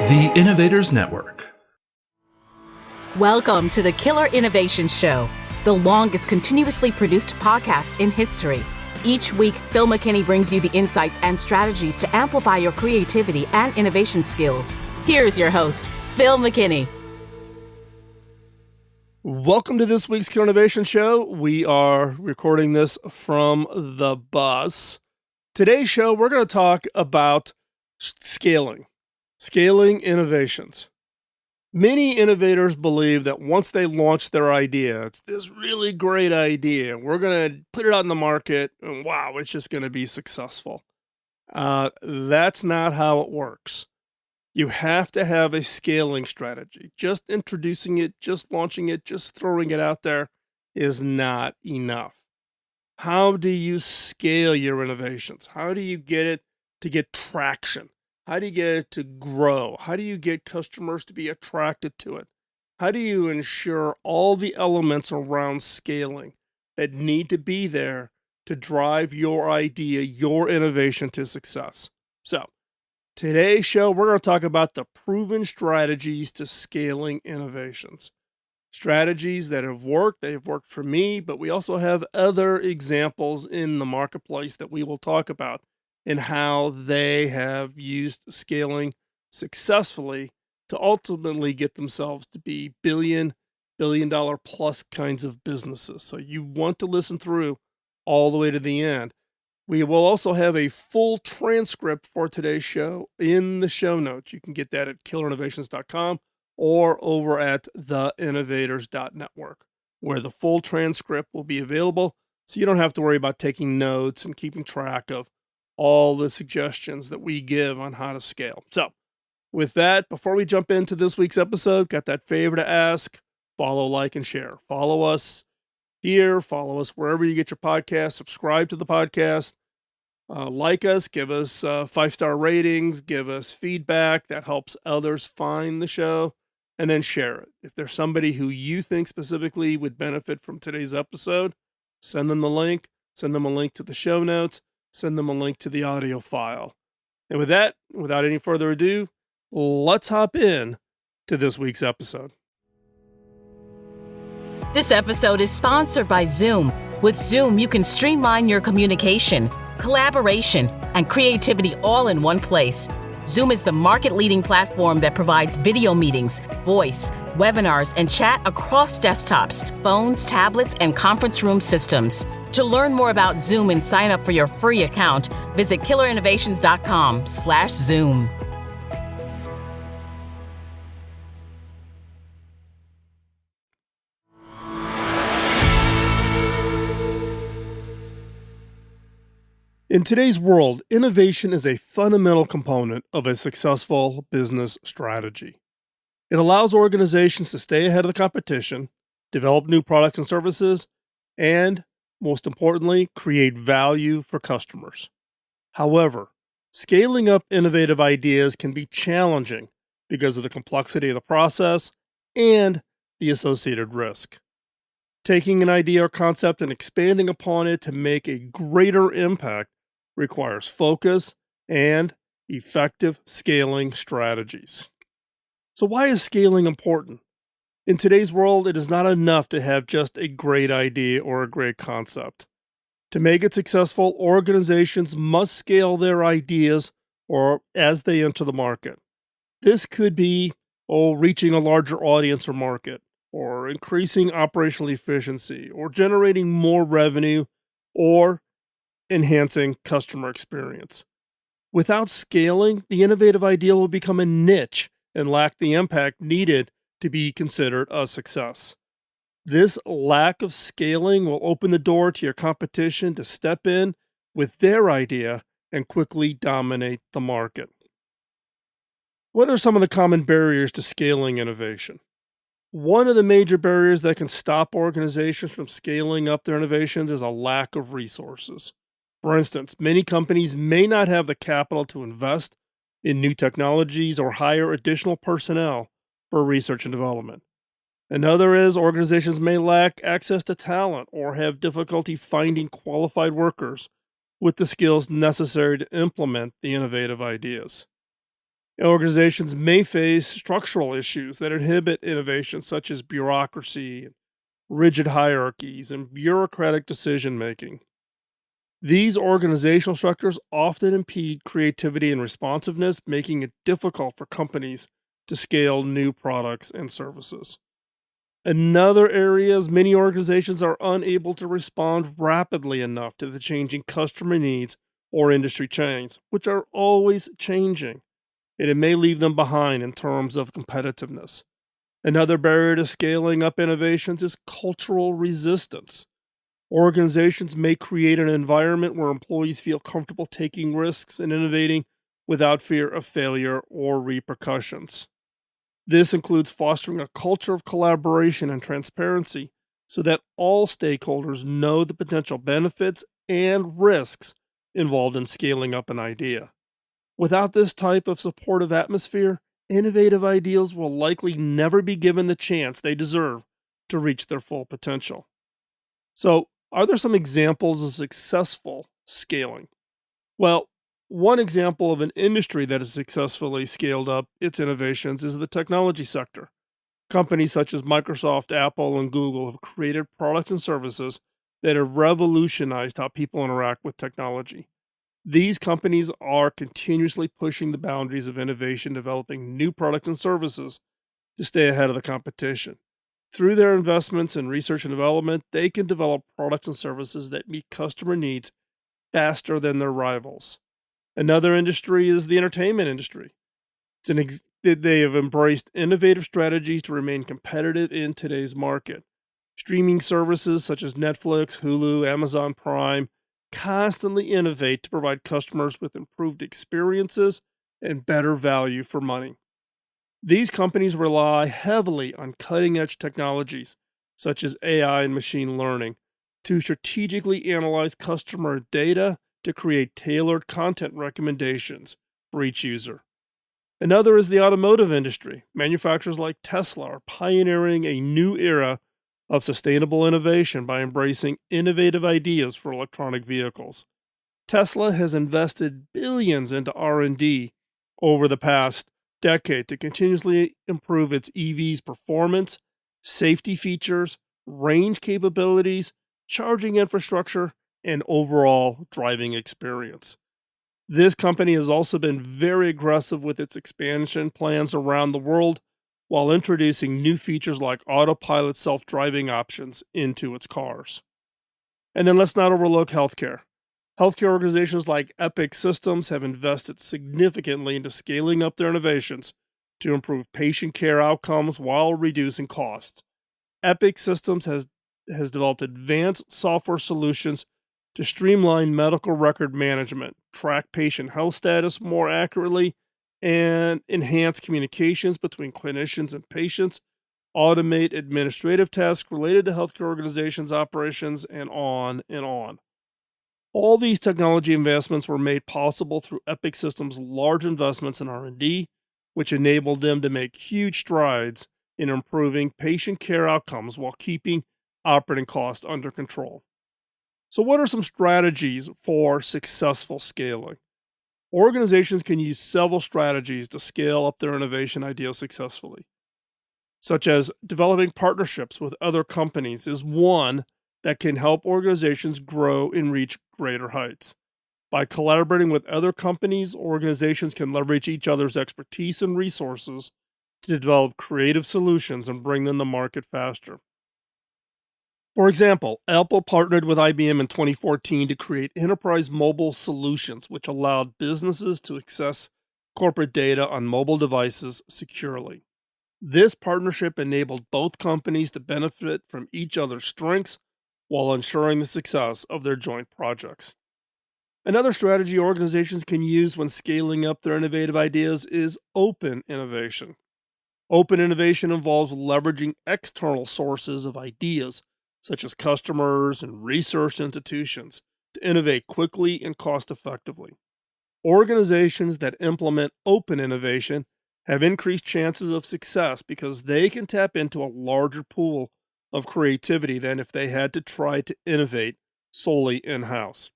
The Innovators Network. Welcome to the Killer Innovation Show, the longest continuously produced podcast in history. Each week, Phil McKinney brings you the insights and strategies to amplify your creativity and innovation skills. Here's your host, Phil McKinney. Welcome to this week's Killer Innovation Show. We are recording this from the bus. Today's show, we're going to talk about scaling innovations. Many innovators believe that once they launch their idea, it's this really great idea. We're going to put it out in the market, and wow, it's just going to be successful. That's not how it works. You have to have a scaling strategy. Just introducing it, just launching it, just throwing it out there is not enough. How do you scale your innovations? How do you get it to get traction? How do you get it to grow? How do you get customers to be attracted to it? How do you ensure all the elements around scaling that need to be there to drive your idea, your innovation to success? So, today's show, we're going to talk about the proven strategies to scaling innovations. Strategies that have worked, they've worked for me, but we also have other examples in the marketplace that we will talk about and how they have used scaling successfully to ultimately get themselves to be billion dollar plus kinds of businesses. So you want to listen through all the way to the end. We will also have a full transcript for today's show in the show notes. You can get that at killerinnovations.com or over at theinnovators.network, where the full transcript will be available, so you don't have to worry about taking notes and keeping track of all the suggestions that we give on how to scale. So, with that, before we jump into this week's episode, got that favor to ask: follow, like, and share. Follow us here, follow us wherever you get your podcast, subscribe to the podcast, like us, give us 5-star ratings, give us feedback. That helps others find the show, and then share it. If there's somebody who you think specifically would benefit from today's episode, send them the link, send them a link to the show notes, send them a link to the audio file. And with that, without any further ado, let's hop in to this week's episode. This episode is sponsored by Zoom. With Zoom, you can streamline your communication, collaboration, and creativity all in one place. Zoom is the market-leading platform that provides video meetings, voice, webinars, and chat across desktops, phones, tablets, and conference room systems. To learn more about Zoom and sign up for your free account, visit killerinnovations.com/Zoom. In today's world, innovation is a fundamental component of a successful business strategy. It allows organizations to stay ahead of the competition, develop new products and services, and, most importantly, create value for customers. However, scaling up innovative ideas can be challenging because of the complexity of the process and the associated risk. Taking an idea or concept and expanding upon it to make a greater impact requires focus and effective scaling strategies. So why is scaling important? In today's world, it is not enough to have just a great idea or a great concept. To make it successful, organizations must scale their ideas or as they enter the market. This could be reaching a larger audience or market, or increasing operational efficiency, or generating more revenue, or enhancing customer experience. Without scaling, the innovative idea will become a niche and lack the impact needed to be considered a success. This lack of scaling will open the door to your competition to step in with their idea and quickly dominate the market. What are some of the common barriers to scaling innovation? One of the major barriers that can stop organizations from scaling up their innovations is a lack of resources. For instance, many companies may not have the capital to invest in new technologies or hire additional personnel for research and development. Another is organizations may lack access to talent or have difficulty finding qualified workers with the skills necessary to implement the innovative ideas. Organizations may face structural issues that inhibit innovation, such as bureaucracy, rigid hierarchies, and bureaucratic decision making. These organizational structures often impede creativity and responsiveness, making it difficult for companies to scale new products and services. Another area is many organizations are unable to respond rapidly enough to the changing customer needs or industry trends, which are always changing, and it may leave them behind in terms of competitiveness. Another barrier to scaling up innovations is cultural resistance. Organizations may create an environment where employees feel comfortable taking risks and innovating without fear of failure or repercussions. This includes fostering a culture of collaboration and transparency so that all stakeholders know the potential benefits and risks involved in scaling up an idea. Without this type of supportive atmosphere, innovative ideas will likely never be given the chance they deserve to reach their full potential. So, are there some examples of successful scaling? Well, one example of an industry that has successfully scaled up its innovations is the technology sector. Companies such as Microsoft, Apple, and Google have created products and services that have revolutionized how people interact with technology. These companies are continuously pushing the boundaries of innovation, developing new products and services to stay ahead of the competition. Through their investments in research and development, they can develop products and services that meet customer needs faster than their rivals. Another industry is the entertainment industry. They have embraced innovative strategies to remain competitive in today's market. Streaming services such as Netflix, Hulu, Amazon Prime constantly innovate to provide customers with improved experiences and better value for money. These companies rely heavily on cutting edge technologies such as AI and machine learning to strategically analyze customer data to create tailored content recommendations for each user. Another is the automotive industry. Manufacturers like Tesla are pioneering a new era of sustainable innovation by embracing innovative ideas for electronic vehicles. Tesla has invested billions into R&D over the past decade to continuously improve its EV's performance, safety features, range capabilities, charging infrastructure, and overall driving experience. This company has also been very aggressive with its expansion plans around the world while introducing new features like autopilot self-driving options into its cars. And then let's not overlook healthcare. Healthcare organizations like Epic Systems have invested significantly into scaling up their innovations to improve patient care outcomes while reducing costs. Epic Systems has developed advanced software solutions to streamline medical record management, track patient health status more accurately, and enhance communications between clinicians and patients, automate administrative tasks related to healthcare organizations' operations, and on and on. All these technology investments were made possible through Epic Systems' large investments in R&D, which enabled them to make huge strides in improving patient care outcomes while keeping operating costs under control. So, what are some strategies for successful scaling? Organizations can use several strategies to scale up their innovation ideas successfully, such as developing partnerships with other companies is one that can help organizations grow and reach greater heights. By collaborating with other companies, organizations can leverage each other's expertise and resources to develop creative solutions and bring them to market faster. For example, Apple partnered with IBM in 2014 to create enterprise mobile solutions, which allowed businesses to access corporate data on mobile devices securely. This partnership enabled both companies to benefit from each other's strengths while ensuring the success of their joint projects. Another strategy organizations can use when scaling up their innovative ideas is open innovation. Open innovation involves leveraging external sources of ideas, such as customers and research institutions, to innovate quickly and cost effectively. Organizations that implement open innovation have increased chances of success because they can tap into a larger pool of creativity than if they had to try to innovate solely in-house.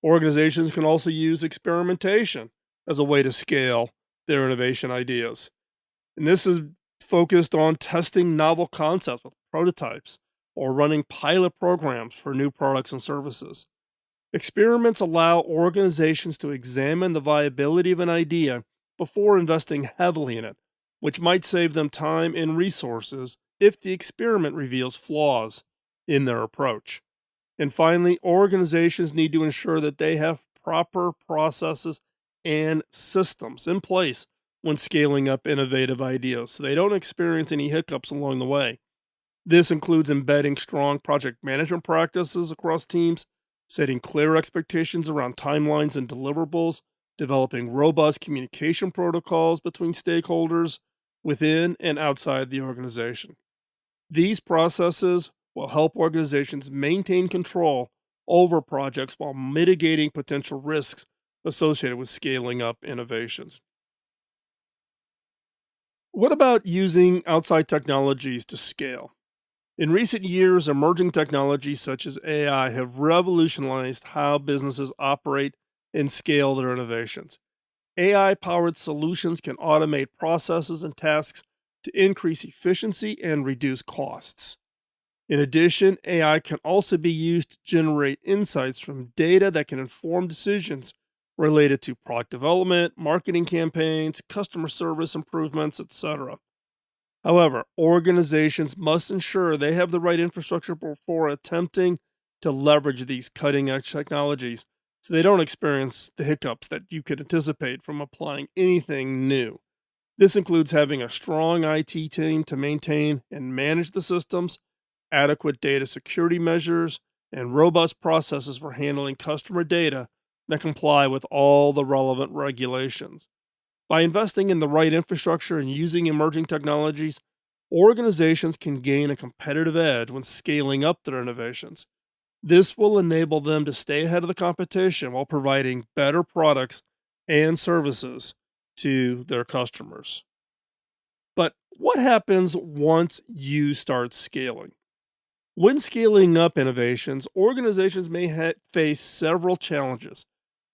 Organizations can also use experimentation as a way to scale their innovation ideas. And this is focused on testing novel concepts with prototypes or running pilot programs for new products and services. Experiments allow organizations to examine the viability of an idea before investing heavily in it, which might save them time and resources if the experiment reveals flaws in their approach. And finally, organizations need to ensure that they have proper processes and systems in place when scaling up innovative ideas so they don't experience any hiccups along the way. This includes embedding strong project management practices across teams, setting clear expectations around timelines and deliverables, developing robust communication protocols between stakeholders within and outside the organization. These processes will help organizations maintain control over projects while mitigating potential risks associated with scaling up innovations. What about using outside technologies to scale? In recent years, emerging technologies such as AI have revolutionized how businesses operate and scale their innovations. AI powered solutions can automate processes and tasks to increase efficiency and reduce costs. In addition, AI can also be used to generate insights from data that can inform decisions related to product development, marketing campaigns, customer service improvements, etc. However, organizations must ensure they have the right infrastructure before attempting to leverage these cutting edge technologies so they don't experience the hiccups that you could anticipate from applying anything new. This includes having a strong IT team to maintain and manage the systems, adequate data security measures, and robust processes for handling customer data that comply with all the relevant regulations. By investing in the right infrastructure and using emerging technologies, organizations can gain a competitive edge when scaling up their innovations. This will enable them to stay ahead of the competition while providing better products and services to their customers. But what happens once you start scaling? When scaling up innovations, organizations may face several challenges,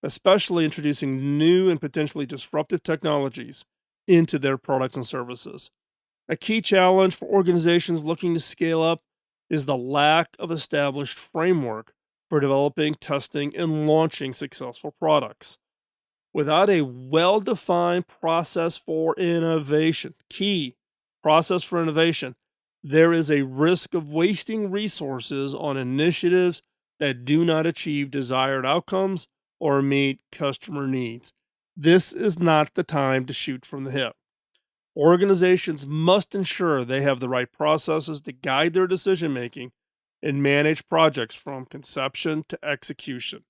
especially introducing new and potentially disruptive technologies into their products and services. A key challenge for organizations looking to scale up is the lack of established framework for developing, testing, and launching successful products. Without a well defined process for innovation, there is a risk of wasting resources on initiatives that do not achieve desired outcomes or meet customer needs. This is not the time to shoot from the hip. Organizations must ensure they have the right processes to guide their decision making and manage projects from conception to execution.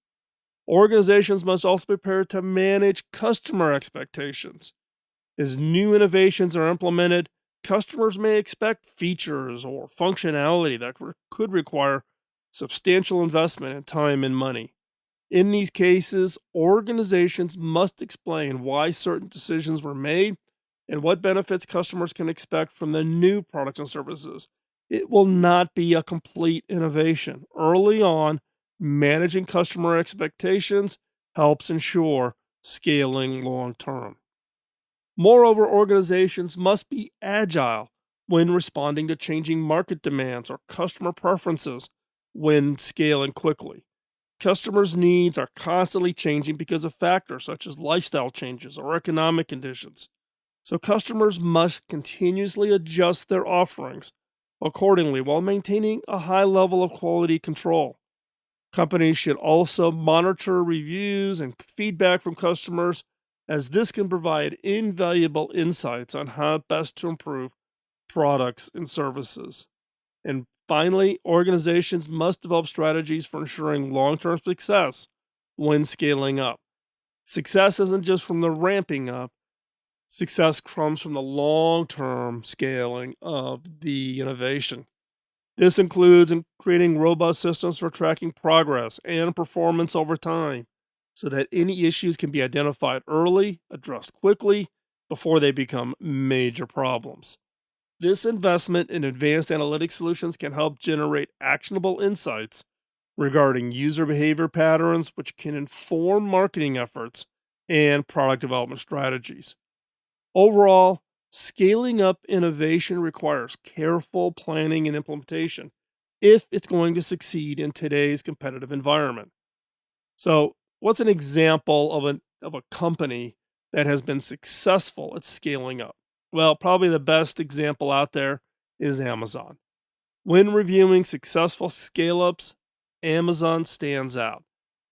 Organizations must also be prepared to manage customer expectations. As new innovations are implemented, customers may expect features or functionality that could require substantial investment in time and money. In these cases, organizations must explain why certain decisions were made and what benefits customers can expect from the new products and services. It will not be a complete innovation. Early on, managing customer expectations helps ensure scaling long term. Moreover, organizations must be agile when responding to changing market demands or customer preferences when scaling quickly. Customers' needs are constantly changing because of factors such as lifestyle changes or economic conditions. So, customers must continuously adjust their offerings accordingly while maintaining a high level of quality control. Companies should also monitor reviews and feedback from customers, as this can provide invaluable insights on how best to improve products and services. And finally, organizations must develop strategies for ensuring long term success when scaling up. Success isn't just from the ramping up, success comes from the long term scaling of the innovation. This includes creating robust systems for tracking progress and performance over time so that any issues can be identified early, addressed quickly, before they become major problems. This investment in advanced analytic solutions can help generate actionable insights regarding user behavior patterns, which can inform marketing efforts and product development strategies. Overall, scaling up innovation requires careful planning and implementation if it's going to succeed in today's competitive environment. So, what's an example of a company that has been successful at scaling up? Well, probably the best example out there is Amazon. When reviewing successful scale ups, Amazon stands out.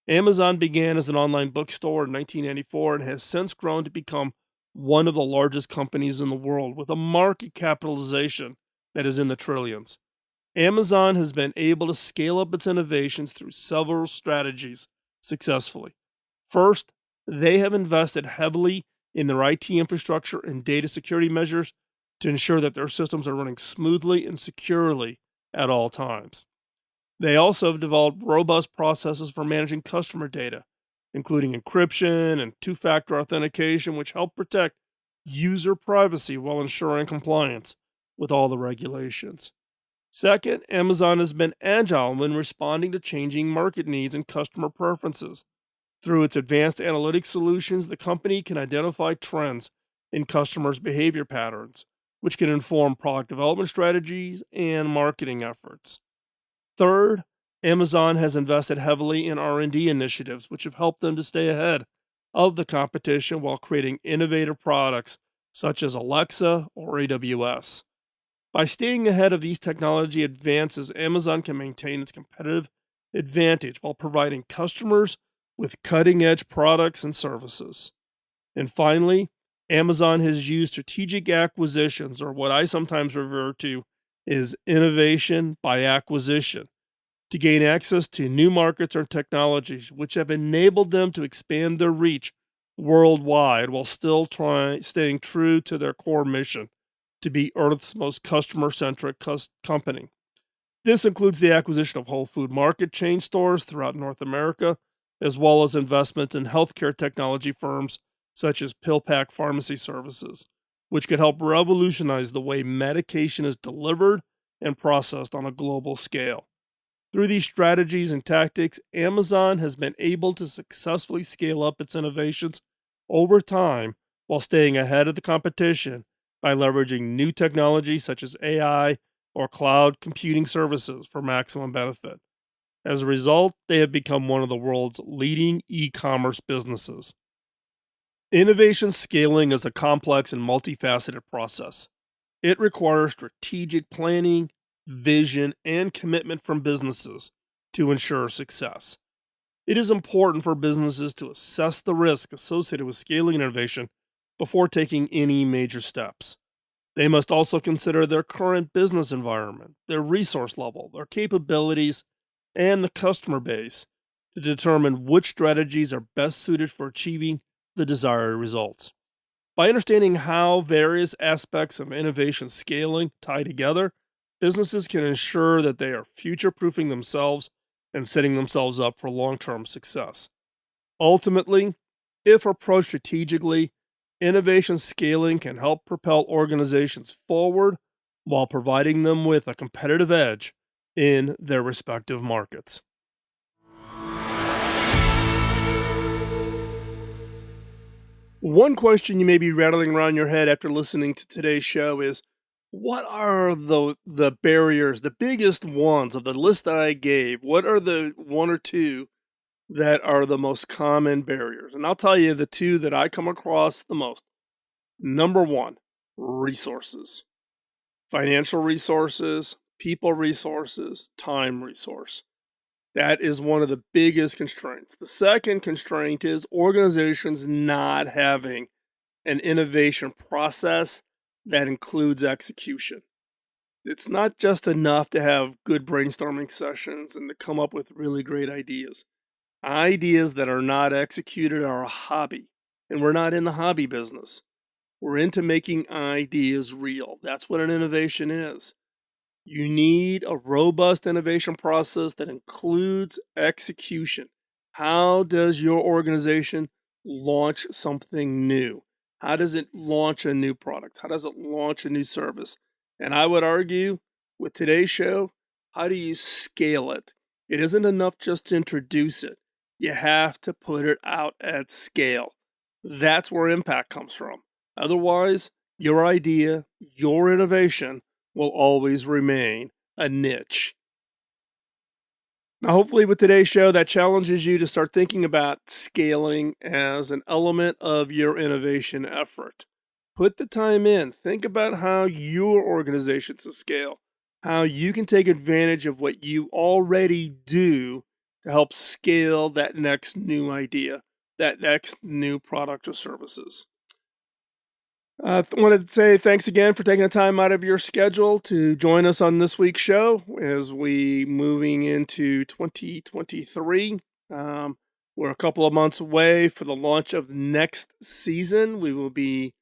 Amazon began as an online bookstore in 1994 and has since grown to become one of the largest companies in the world with a market capitalization that is in the trillions. Amazon has been able to scale up its innovations through several strategies successfully. First, they have invested heavily in their IT infrastructure and data security measures to ensure that their systems are running smoothly and securely at all times. They also have developed robust processes for managing customer data, including encryption and two factor authentication, which help protect user privacy while ensuring compliance with all the regulations. Second, Amazon has been agile when responding to changing market needs and customer preferences. Through its advanced analytics solutions, the company can identify trends in customers' behavior patterns, which can inform product development strategies and marketing efforts. Third, Amazon has invested heavily in R&D initiatives, which have helped them to stay ahead of the competition while creating innovative products such as Alexa or AWS. By staying ahead of these technology advances, Amazon can maintain its competitive advantage while providing customers with cutting-edge products and services. And finally, Amazon has used strategic acquisitions, or what I sometimes refer to as innovation by acquisition, to gain access to new markets or technologies, which have enabled them to expand their reach worldwide while still staying true to their core mission to be Earth's most customer-centric company. This includes the acquisition of Whole Food Market chain stores throughout North America, as well as investments in healthcare technology firms such as PillPack Pharmacy Services, which could help revolutionize the way medication is delivered and processed on a global scale. Through these strategies and tactics, Amazon has been able to successfully scale up its innovations over time while staying ahead of the competition by leveraging new technology such as AI or cloud computing services for maximum benefit. As a result, they have become one of the world's leading e-commerce businesses. Innovation scaling is a complex and multifaceted process. It requires strategic planning, vision, and commitment from businesses to ensure success. It is important for businesses to assess the risk associated with scaling innovation before taking any major steps. They must also consider their current business environment, their resource level, their capabilities, and the customer base to determine which strategies are best suited for achieving the desired results. By understanding how various aspects of innovation scaling tie together, businesses can ensure that they are future proofing themselves and setting themselves up for long term success. Ultimately, if approached strategically, innovation scaling can help propel organizations forward while providing them with a competitive edge in their respective markets. One question you may be rattling around your head after listening to today's show is, what are the barriers, the biggest ones of the list that I gave? What are the one or two that are the most common barriers? And I'll tell you the two that I come across the most. Number one, resources. Financial resources, people resources, time resource. That is one of the biggest constraints. The second constraint is organizations not having an innovation process that includes execution. It's not just enough to have good brainstorming sessions and to come up with really great ideas. Ideas that are not executed are a hobby, and we're not in the hobby business. We're into making ideas real. That's what an innovation is. You need a robust innovation process that includes execution. How does your organization launch something new? How does it launch a new product? How does it launch a new service? And I would argue with today's show, how do you scale it? It isn't enough just to introduce it. You have to put it out at scale. That's where impact comes from. Otherwise, your idea, your innovation will always remain a niche. Now, hopefully with today's show, that challenges you to start thinking about scaling as an element of your innovation effort. Put the time in. Think about how your organization should scale, how you can take advantage of what you already do to help scale that next new idea, that next new product or services. I wanted to say thanks again for taking the time out of your schedule to join us on this week's show as we moving into 2023. We're a couple of months away for the launch of next season. We will be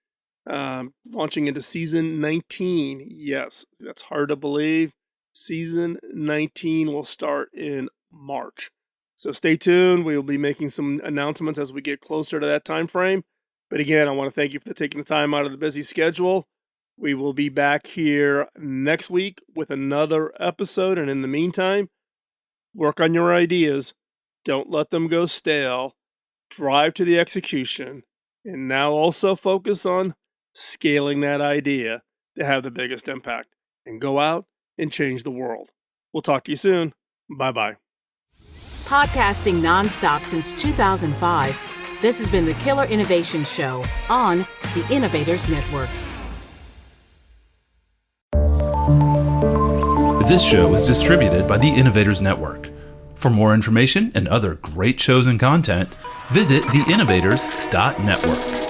launching into season 19. Yes, that's hard to believe. Season 19 will start in March. So stay tuned. We will be making some announcements as we get closer to that time frame. But again, I want to thank you for taking the time out of the busy schedule. We will be back here next week with another episode. And in the meantime, work on your ideas. Don't let them go stale. Drive to the execution. And now also focus on scaling that idea to have the biggest impact. And go out and change the world. We'll talk to you soon. Bye-bye. Podcasting nonstop since 2005, this has been the Killer Innovation Show on the Innovators Network. This show is distributed by the Innovators Network. For more information and other great shows and content, visit theinnovators.network.